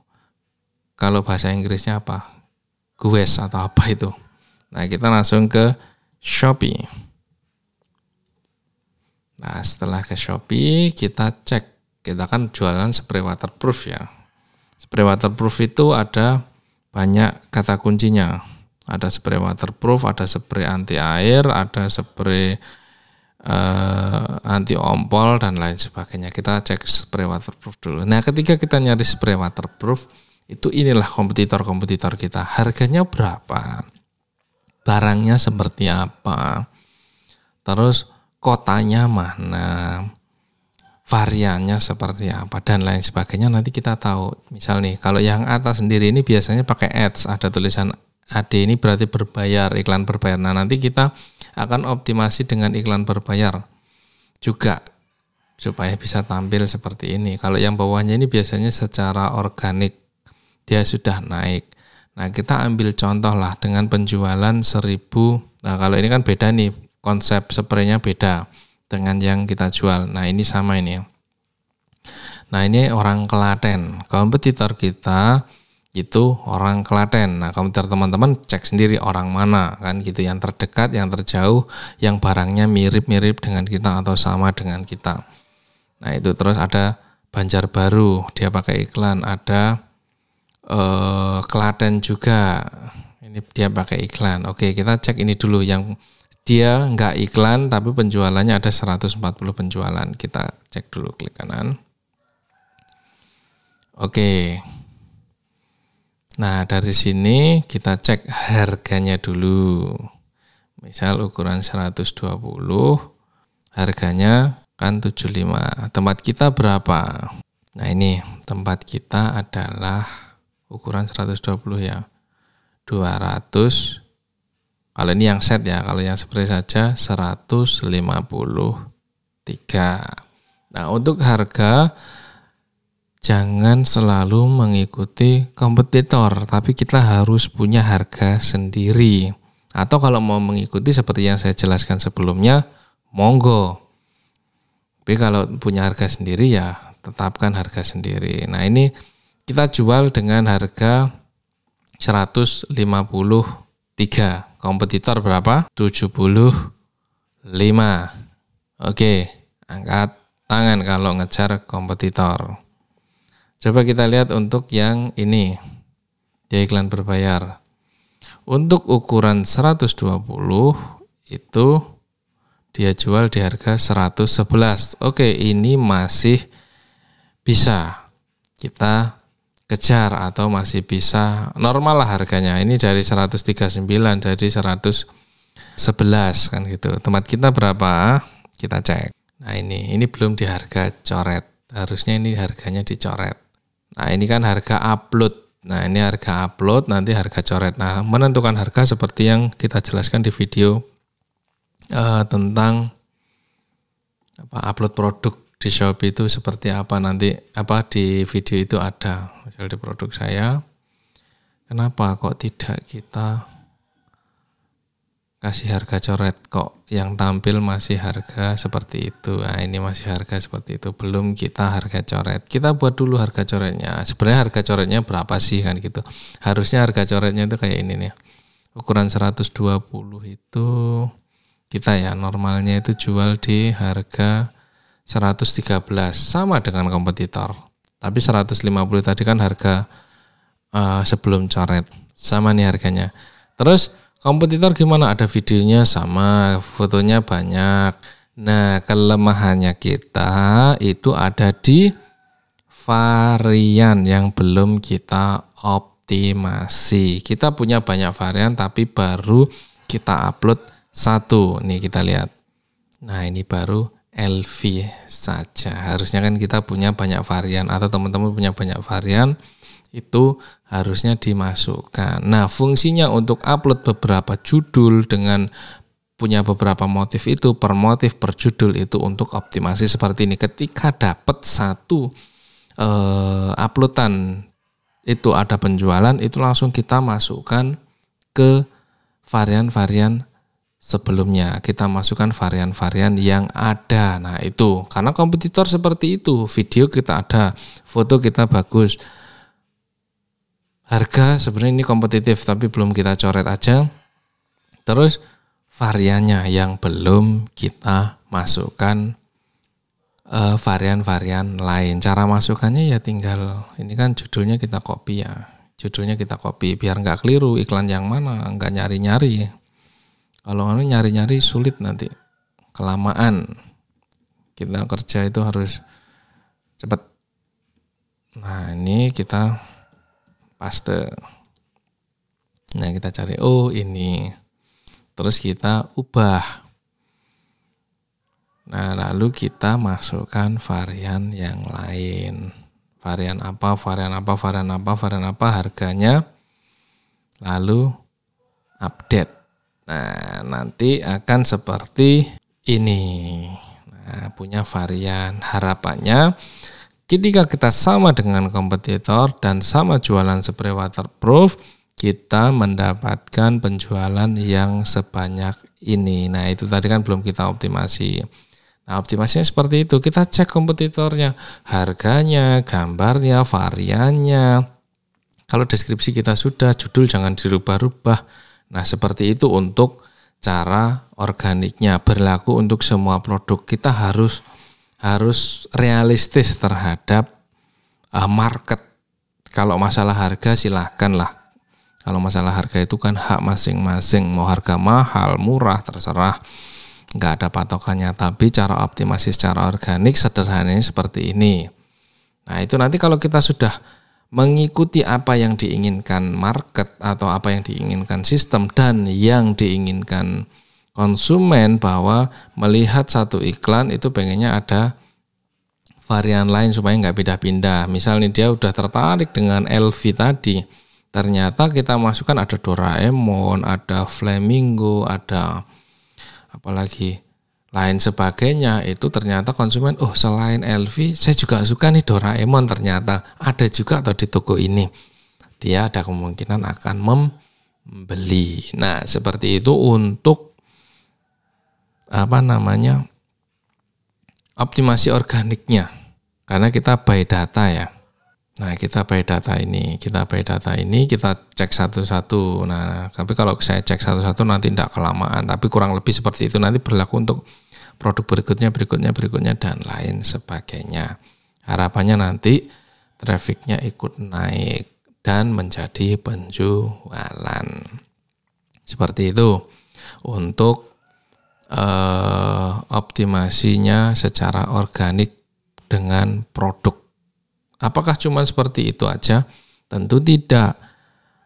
B: kalau bahasa Inggrisnya apa? Gues atau apa itu. Nah, kita langsung ke Shopee. Nah, setelah ke Shopee, kita cek. Kita kan jualan spray waterproof ya. Spray waterproof itu ada banyak kata kuncinya. Ada spray waterproof, ada spray anti air, ada spray anti ompol dan lain sebagainya. Kita cek spray waterproof dulu. Nah, ketika kita nyari spray waterproof, itu inilah kompetitor kita. Harganya berapa? Barangnya seperti apa? Terus kotanya mana? Variannya seperti apa dan lain sebagainya. Nanti kita tahu. Misal nih, kalau yang atas sendiri ini biasanya pakai ads, ada tulisan AD, ini berarti berbayar, iklan berbayar. Nah, nanti kita akan optimasi dengan iklan berbayar juga supaya bisa tampil seperti ini. Kalau yang bawahnya ini biasanya secara organik dia sudah naik. Nah, kita ambil contoh lah dengan penjualan 1000. Nah, kalau ini kan beda nih, konsep spraynya beda dengan yang kita jual. Nah, ini sama ini. Nah, ini orang Klaten. Kompetitor kita itu orang Klaten. Nah, kompetitor teman-teman cek sendiri orang mana kan gitu, yang terdekat, yang terjauh, yang barangnya mirip-mirip dengan kita atau sama dengan kita. Nah, itu terus ada Banjarbaru, dia pakai iklan, ada Klaten juga, ini dia pakai iklan. Oke, kita cek ini dulu yang dia nggak iklan tapi penjualannya ada 140 penjualan. Kita cek dulu, klik kanan. Oke. Nah, dari sini kita cek harganya dulu. Misal ukuran 120, harganya kan 75. Tempat kita berapa? Nah ini tempat kita adalah ukuran 120 ya. 200. Kalau ini yang set ya, kalau yang spray saja 153. Nah untuk harga jangan selalu mengikuti kompetitor, tapi kita harus punya harga sendiri. Atau kalau mau mengikuti seperti yang saya jelaskan sebelumnya, monggo. Tapi kalau punya harga sendiri ya tetapkan harga sendiri. Nah ini kita jual dengan harga 153. Kompetitor berapa? 75. Oke, angkat tangan kalau ngejar kompetitor. Coba kita lihat untuk yang ini, dia iklan berbayar. Untuk ukuran 120 itu dia jual di harga 111. Oke, ini masih bisa kita kejar atau masih bisa normal lah harganya. Ini dari 139 dari 111 kan gitu. Tempat kita berapa? Kita cek. Nah, ini belum di harga coret. Harusnya ini harganya dicoret. Nah, ini kan harga upload. Nah, ini harga upload, nanti harga coret. Nah, menentukan harga seperti yang kita jelaskan di video tentang upload produk di Shopee itu seperti apa nanti, di video itu ada. Misal di produk saya, kenapa kok tidak kita kasih harga coret, kok yang tampil masih harga seperti itu. Nah, ini masih harga seperti itu, belum kita harga coret. Kita buat dulu harga coretnya. Sebenarnya harga coretnya berapa sih kan gitu. Harusnya harga coretnya itu kayak ini nih. Ukuran 120 itu kita ya normalnya itu jual di harga 113 sama dengan kompetitor. Tapi 150 tadi kan harga sebelum coret. Sama nih harganya. Terus kompetitor gimana? Ada videonya sama, fotonya banyak. Nah, kelemahannya kita itu ada di varian yang belum kita optimasi. Kita punya banyak varian tapi baru kita upload satu. Nih kita lihat. Nah, ini baru LV saja. Harusnya kan kita punya banyak varian atau teman-teman punya banyak varian, itu harusnya dimasukkan. Nah, fungsinya untuk upload beberapa judul dengan punya beberapa motif itu, per motif per judul itu untuk optimasi seperti ini. Ketika dapat satu uploadan itu ada penjualan, itu langsung kita masukkan ke varian-varian sebelumnya. Kita masukkan varian-varian yang ada. Nah, itu karena kompetitor seperti itu, video kita ada, foto kita bagus. Harga sebenarnya ini kompetitif tapi belum kita coret aja. Terus variannya yang belum kita masukkan varian-varian lain. Cara masukkannya ya tinggal, ini kan judulnya kita copy ya. Judulnya kita copy biar nggak keliru iklan yang mana, nggak nyari-nyari. Kalau nyari-nyari sulit nanti, kelamaan. Kita kerja itu harus cepat. Nah, ini kita paste. Nah, kita cari, oh ini. Terus kita ubah. Nah, lalu kita masukkan varian yang lain. Varian apa, harganya. Lalu update. Nah, nanti akan seperti ini. Nah, punya varian. Harapannya ketika kita sama dengan kompetitor dan sama jualan spray waterproof, kita mendapatkan penjualan yang sebanyak ini. Nah, itu tadi kan belum kita optimasi. Nah, optimasinya seperti itu. Kita cek kompetitornya, harganya, gambarnya, variannya. Kalau deskripsi kita sudah, judul jangan dirubah-rubah. Nah, seperti itu untuk cara organiknya. Berlaku untuk semua produk. Kita harus realistis terhadap market. Kalau masalah harga silahkan lah. Kalau masalah harga itu kan hak masing-masing. Mau harga mahal, murah, terserah. Nggak ada patokannya. Tapi cara optimasi secara organik sederhananya seperti ini. Nah, itu nanti kalau kita sudah mengikuti apa yang diinginkan market atau apa yang diinginkan sistem dan yang diinginkan konsumen bahwa melihat satu iklan itu pengennya ada varian lain supaya nggak pindah-pindah. Misalnya dia udah tertarik dengan LV tadi, ternyata kita masukkan ada Doraemon, ada Flamingo, ada apalagi lain sebagainya, itu ternyata konsumen, oh selain LV saya juga suka nih Doraemon, ternyata ada juga atau di toko ini, dia ada kemungkinan akan membeli. Nah seperti itu untuk optimasi organiknya, karena kita buy data ya. Nah kita buy data ini, kita cek satu-satu. Nah tapi kalau saya cek satu-satu nanti tidak kelamaan, tapi kurang lebih seperti itu nanti berlaku untuk produk berikutnya dan lain sebagainya. Harapannya nanti trafficnya ikut naik dan menjadi penjualan. Seperti itu untuk optimasinya secara organik dengan produk. Apakah cuma seperti itu aja? Tentu tidak.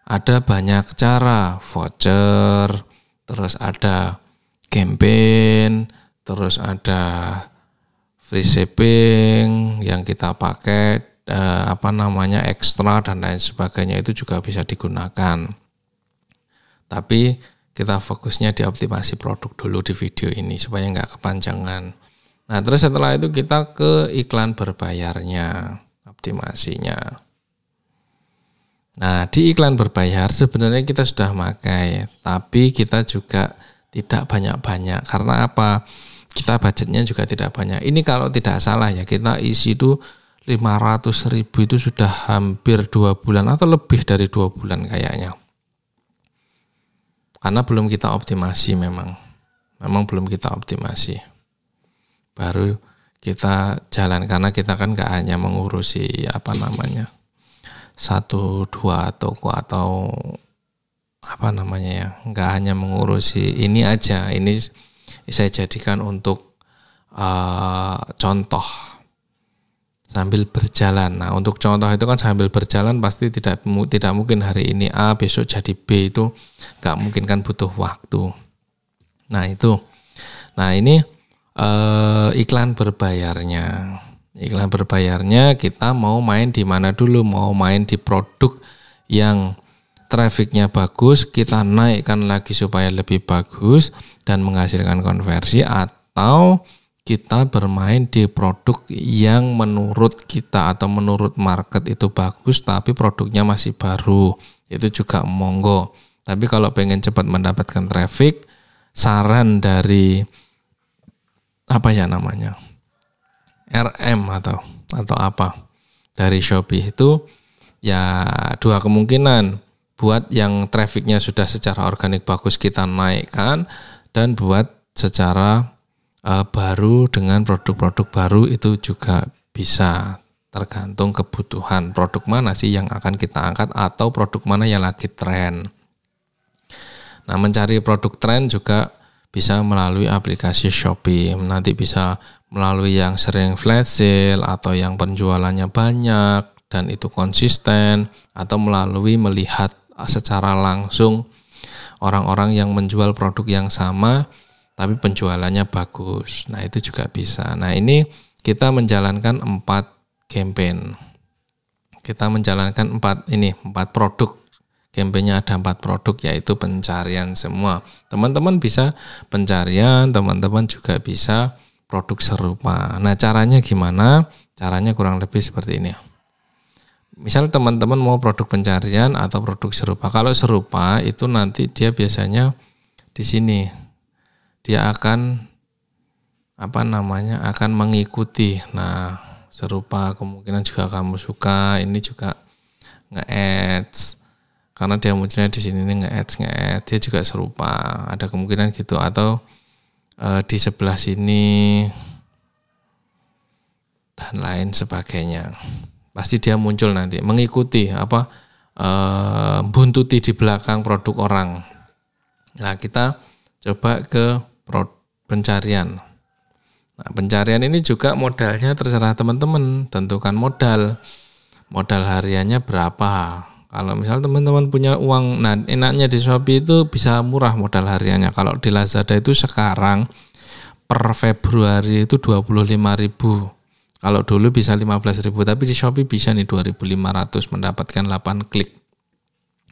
B: Ada banyak cara, voucher, terus ada campaign, terus ada free shipping yang kita pakai, ekstra dan lain sebagainya, itu juga bisa digunakan. Tapi kita fokusnya di optimasi produk dulu di video ini supaya nggak kepanjangan. Nah terus setelah itu kita ke iklan berbayarnya, optimasinya. Nah di iklan berbayar sebenarnya kita sudah pakai, tapi kita juga tidak banyak-banyak. Karena apa? Kita budgetnya juga tidak banyak. Ini kalau tidak salah ya, kita isi itu 500.000 itu sudah hampir 2 bulan atau lebih dari 2 bulan kayaknya. Karena belum kita optimasi memang belum kita optimasi. Baru kita jalan, karena kita kan gak hanya mengurusi 1, 2 toko atau gak hanya mengurusi ini aja. Ini saya jadikan untuk contoh sambil berjalan. Nah untuk contoh itu kan sambil berjalan pasti tidak mungkin hari ini A besok jadi B, itu gak mungkin, kan butuh waktu. Nah itu, ini iklan berbayarnya kita mau main di mana dulu? Mau main di produk yang trafficnya bagus, kita naikkan lagi supaya lebih bagus dan menghasilkan konversi, atau kita bermain di produk yang menurut kita atau menurut market itu bagus tapi produknya masih baru, itu juga monggo. Tapi kalau pengen cepat mendapatkan traffic, saran dari RM atau dari Shopee itu ya 2 kemungkinan. Buat yang trafficnya sudah secara organik bagus kita naikkan, dan buat secara baru dengan produk-produk baru itu juga bisa, tergantung kebutuhan produk mana sih yang akan kita angkat atau produk mana yang lagi tren. Nah mencari produk tren juga bisa melalui aplikasi Shopee, nanti bisa melalui yang sering flash sale atau yang penjualannya banyak dan itu konsisten, atau melalui melihat secara langsung orang-orang yang menjual produk yang sama tapi penjualannya bagus. Nah itu juga bisa. Nah ini kita menjalankan 4 campaign. Kita menjalankan 4 produk. Campaignnya ada 4 produk, yaitu pencarian semua. Teman-teman bisa pencarian, teman-teman juga bisa produk serupa. Nah caranya gimana? Caranya kurang lebih seperti ini. Misal teman-teman mau produk pencarian atau produk serupa. Kalau serupa itu nanti dia biasanya di sini. Dia akan akan mengikuti. Nah, serupa kemungkinan juga kamu suka. Ini juga nge-ads. Karena dia munculnya di sini nge-ads, dia juga serupa. Ada kemungkinan gitu, atau di sebelah sini dan lain sebagainya. Pasti dia muncul nanti mengikuti buntuti di belakang produk orang. Nah, kita coba ke pencarian. Nah, pencarian ini juga modalnya terserah teman-teman, tentukan modal hariannya berapa. Kalau misal teman-teman punya uang, nah enaknya di Shopee itu bisa murah modal hariannya. Kalau di Lazada itu sekarang per Februari itu 25.000. Kalau dulu bisa 15.000, tapi di Shopee bisa nih 2.500 mendapatkan 8 klik.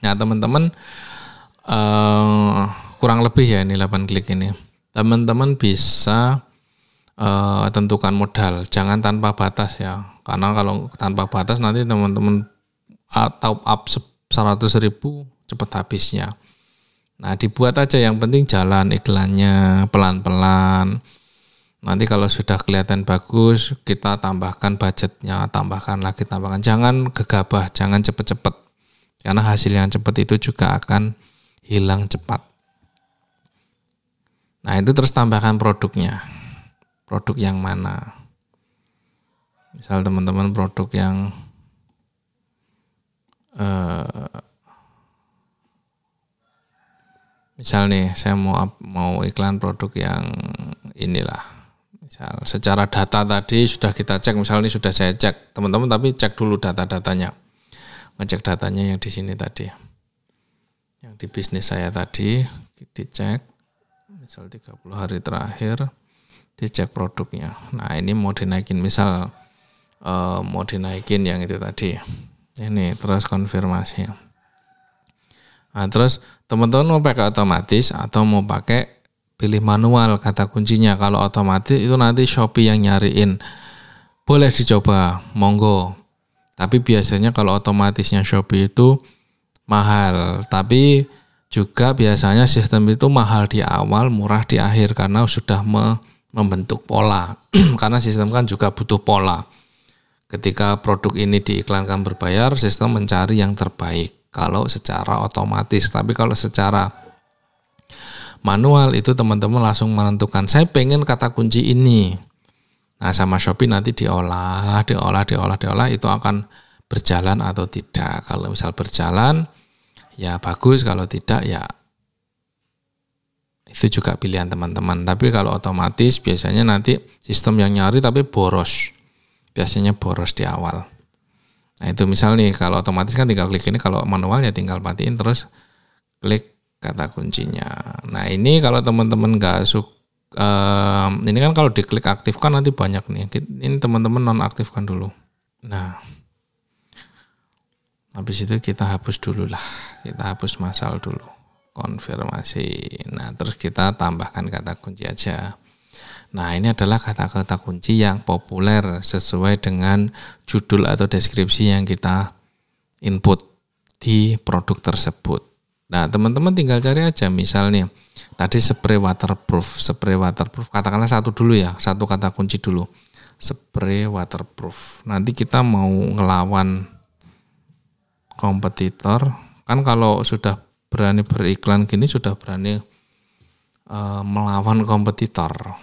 B: Nah teman-teman kurang lebih ya ini 8 klik ini. Teman-teman bisa tentukan modal, jangan tanpa batas ya. Karena kalau tanpa batas nanti teman-teman top up 100.000 cepat habisnya. Nah dibuat aja, yang penting jalan iklannya pelan-pelan. Nanti kalau sudah kelihatan bagus, kita tambahkan budgetnya, tambahkan lagi, tambahkan. Jangan gegabah, jangan cepet-cepet. Karena hasil yang cepat itu juga akan hilang cepat. Nah itu terus tambahkan produknya. Produk yang mana? Misal teman-teman produk yang misal nih saya mau iklan produk yang inilah. Misal secara data tadi sudah kita cek, misal ini sudah saya cek teman-teman, tapi cek dulu data-datanya, ngecek datanya yang di sini tadi, yang di bisnis saya tadi dicek, misal 30 hari terakhir dicek produknya. Nah ini mau dinaikin, misal mau dinaikin yang itu tadi, ini terus konfirmasi. Nah terus teman-teman mau pakai otomatis atau mau pakai pilih manual kata kuncinya. Kalau otomatis itu nanti Shopee yang nyariin, boleh dicoba, monggo. Tapi biasanya kalau otomatisnya Shopee itu mahal, tapi juga biasanya sistem itu mahal di awal, murah di akhir karena sudah membentuk pola. Karena sistem kan juga butuh pola. Ketika produk ini diiklankan berbayar, sistem mencari yang terbaik kalau secara otomatis. Tapi kalau secara manual itu teman-teman langsung menentukan, saya pengen kata kunci ini. Nah sama Shopee nanti diolah, itu akan berjalan atau tidak. Kalau misal berjalan ya bagus, kalau tidak ya itu juga pilihan teman-teman. Tapi kalau otomatis biasanya nanti sistem yang nyari tapi boros. Biasanya boros di awal. Nah itu misal nih kalau otomatis kan tinggal klik ini, kalau manual ya tinggal matiin terus klik kata kuncinya. Nah ini kalau teman-teman nggak ini kan kalau diklik aktifkan nanti banyak nih. Ini teman-teman nonaktifkan dulu. Nah habis itu kita hapus dulu lah. Kita hapus masal dulu. Konfirmasi. Nah terus kita tambahkan kata kunci aja. Nah ini adalah kata-kata kunci yang populer sesuai dengan judul atau deskripsi yang kita input di produk tersebut. Nah teman-teman tinggal cari aja, misal nih tadi spray waterproof, katakanlah satu dulu ya, satu kata kunci dulu, spray waterproof. Nanti kita mau ngelawan kompetitor, kan kalau sudah berani beriklan gini sudah berani melawan kompetitor.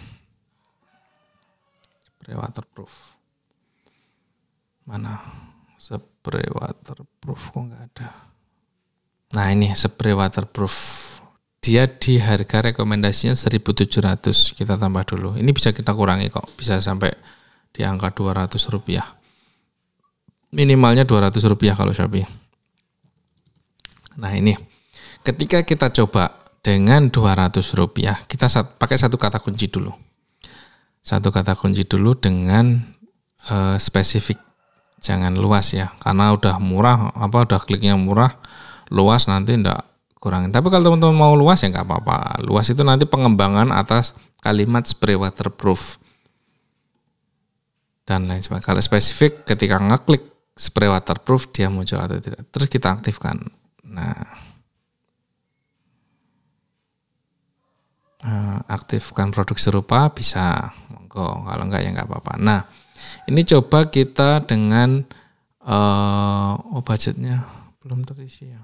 B: Spray waterproof mana? Spray waterproof kok nggak ada. Nah ini spray waterproof, dia di harga rekomendasinya 1.700, kita tambah dulu. Ini bisa kita kurangi kok, bisa sampai di angka 200 rupiah. Minimalnya 200 rupiah kalau Shopee. Nah ini ketika kita coba dengan 200 rupiah, kita pakai satu kata kunci dulu. Satu kata kunci dulu dengan spesifik, jangan luas ya, karena udah murah, udah kliknya murah, luas nanti enggak kurangin. Tapi kalau teman-teman mau luas ya nggak apa-apa. Luas itu nanti pengembangan atas kalimat spray waterproof dan lain sebagainya. Kalau spesifik ketika ngeklik spray waterproof dia muncul atau tidak, terus kita aktifkan. Nah aktifkan produk serupa bisa, monggo, kalau enggak ya enggak apa-apa. Nah ini coba kita dengan budgetnya belum terisi ya,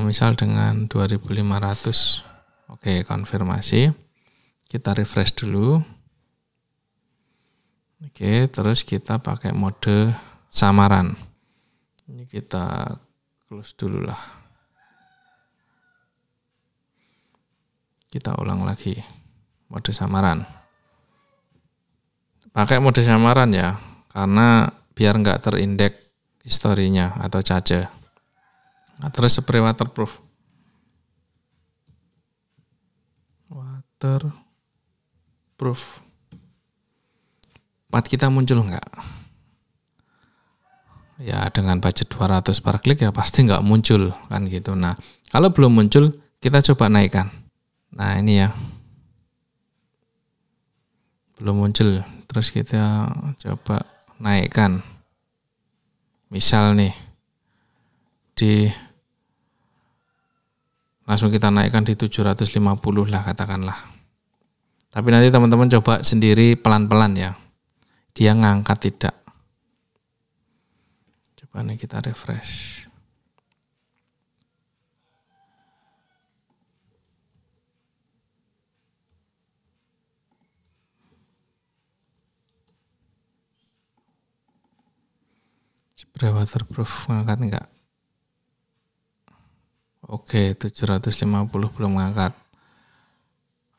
B: misal dengan 2.500. Oke, konfirmasi, kita refresh dulu. Oke, terus kita pakai mode samaran, ini kita close dulu lah. Kita ulang lagi mode samaran. Pakai mode samaran ya, karena biar nggak terindeks historinya atau cache. Nah, terus spray waterproof. Waterproof. Pad kita muncul enggak? Ya dengan budget 200 per klik ya pasti enggak muncul kan gitu. Nah, kalau belum muncul kita coba naikkan. Nah, ini ya. Belum muncul. Terus kita coba naikkan. Misal nih langsung kita naikkan di 750 lah katakanlah. Tapi nanti teman-teman coba sendiri pelan-pelan ya. Dia ngangkat tidak. Coba nih kita refresh. Spray waterproof ngangkat enggak? Oke, 750 belum ngangkat.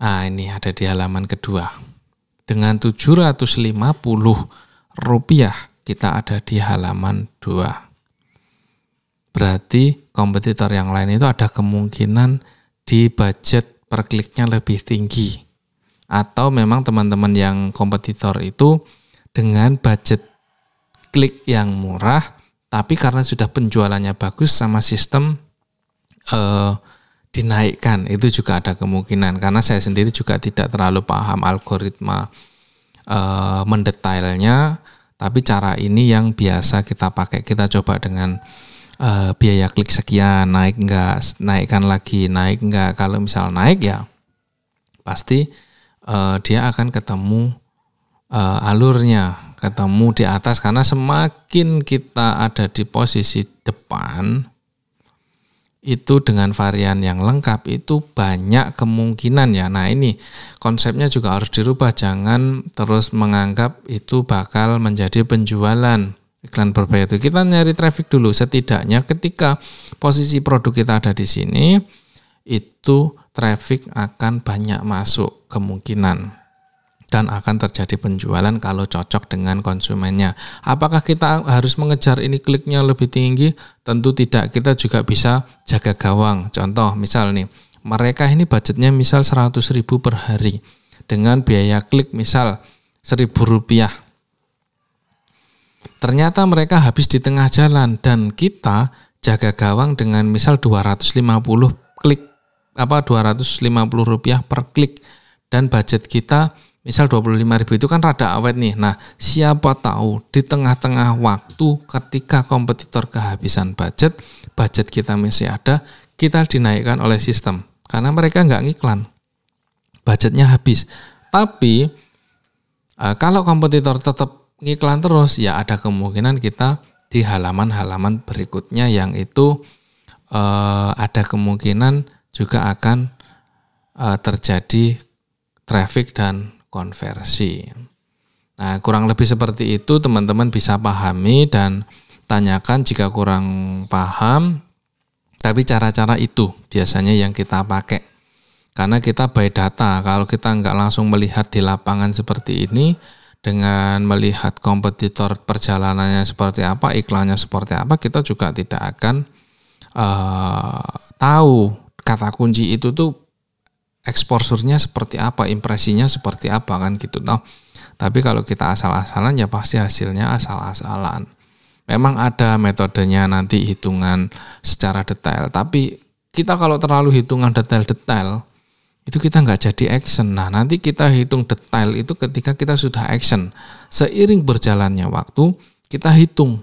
B: Nah, ini ada di halaman kedua. Dengan 750 rupiah kita ada di halaman 2. Berarti kompetitor yang lain itu ada kemungkinan di budget per kliknya lebih tinggi. Atau memang teman-teman yang kompetitor itu dengan budget klik yang murah, tapi karena sudah penjualannya bagus sama sistem dinaikkan, itu juga ada kemungkinan. Karena saya sendiri juga tidak terlalu paham algoritma mendetailnya, tapi cara ini yang biasa kita pakai. Kita coba dengan biaya klik sekian, naik enggak, naikkan lagi, naik enggak. Kalau misal naik ya pasti dia akan ketemu alurnya, ketemu di atas. Karena semakin kita ada di posisi depan itu dengan varian yang lengkap itu banyak kemungkinan ya. Nah, ini konsepnya juga harus dirubah. Jangan terus menganggap itu bakal menjadi penjualan iklan berbayar. Itu kita nyari traffic dulu. Setidaknya ketika posisi produk kita ada di sini, itu traffic akan banyak masuk kemungkinan. Dan akan terjadi penjualan kalau cocok dengan konsumennya. Apakah kita harus mengejar ini kliknya lebih tinggi? Tentu tidak. Kita juga bisa jaga gawang. Contoh misal nih, mereka ini budgetnya misal 100.000 per hari. Dengan biaya klik misal Rp1.000. Ternyata mereka habis di tengah jalan dan kita jaga gawang dengan misal 250 klik, Rp250 per klik, dan budget kita misal 25.000 itu kan rada awet nih. Nah, siapa tahu di tengah-tengah waktu ketika kompetitor kehabisan budget kita masih ada, kita dinaikkan oleh sistem. Karena mereka nggak ngiklan, budgetnya habis. Tapi kalau kompetitor tetap ngiklan terus, ya ada kemungkinan kita di halaman-halaman berikutnya yang itu ada kemungkinan juga akan terjadi traffic dan konversi. Nah, kurang lebih seperti itu teman-teman bisa pahami dan tanyakan jika kurang paham. Tapi cara-cara itu biasanya yang kita pakai. Karena kita by data, kalau kita nggak langsung melihat di lapangan seperti ini, dengan melihat kompetitor perjalanannya seperti apa, iklannya seperti apa, kita juga tidak akan tahu kata kunci itu tuh exposure-nya seperti apa, impresinya seperti apa kan gitu. Nah, tapi kalau kita asal-asalan ya pasti hasilnya asal-asalan. Memang ada metodenya nanti hitungan secara detail, tapi kita kalau terlalu hitungan detail-detail itu kita nggak jadi action. Nah, nanti kita hitung detail itu ketika kita sudah action. Seiring berjalannya waktu kita hitung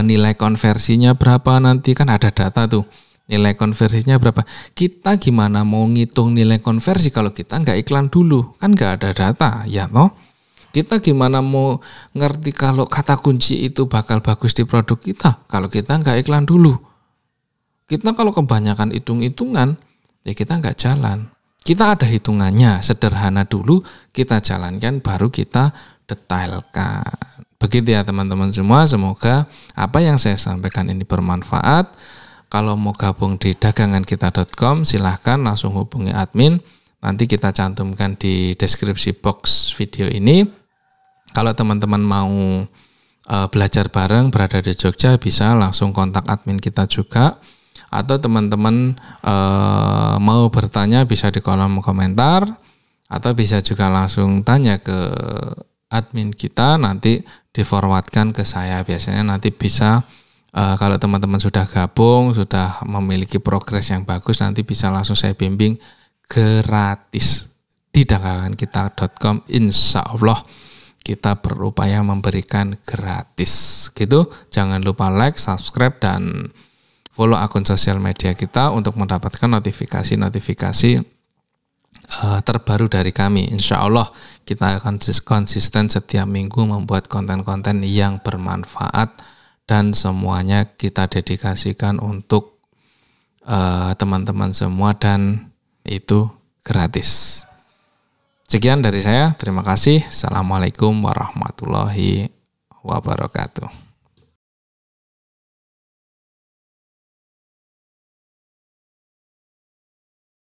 B: nilai konversinya berapa, nanti kan ada data tuh. Nilai konversinya berapa? Kita gimana mau ngitung nilai konversi kalau kita nggak iklan dulu? Kan nggak ada data, ya toh? Kita gimana mau ngerti kalau kata kunci itu bakal bagus di produk kita kalau kita nggak iklan dulu? Kita kalau kebanyakan hitung-hitungan, ya kita nggak jalan. Kita ada hitungannya, sederhana dulu, kita jalankan, baru kita detailkan. Begitu ya teman-teman semua, semoga apa yang saya sampaikan ini bermanfaat. Kalau mau gabung di dagangankita.com, silahkan langsung hubungi admin. Nanti kita cantumkan di deskripsi box video ini. Kalau teman-teman mau belajar bareng berada di Jogja, bisa langsung kontak admin kita juga. Atau teman-teman mau bertanya bisa di kolom komentar, atau bisa juga langsung tanya ke admin kita, nanti di-forwardkan ke saya. Biasanya nanti bisa kalau teman-teman sudah gabung, sudah memiliki progres yang bagus, nanti bisa langsung saya bimbing gratis di dangkawankita.com. Insya Allah kita berupaya memberikan gratis gitu. Jangan lupa like, subscribe, dan follow akun sosial media kita untuk mendapatkan notifikasi-notifikasi terbaru dari kami. Insya Allah kita akan konsisten setiap minggu membuat konten-konten yang bermanfaat, dan semuanya kita dedikasikan untuk teman-teman semua, dan itu gratis. Sekian dari saya, terima kasih. Assalamualaikum warahmatullahi wabarakatuh.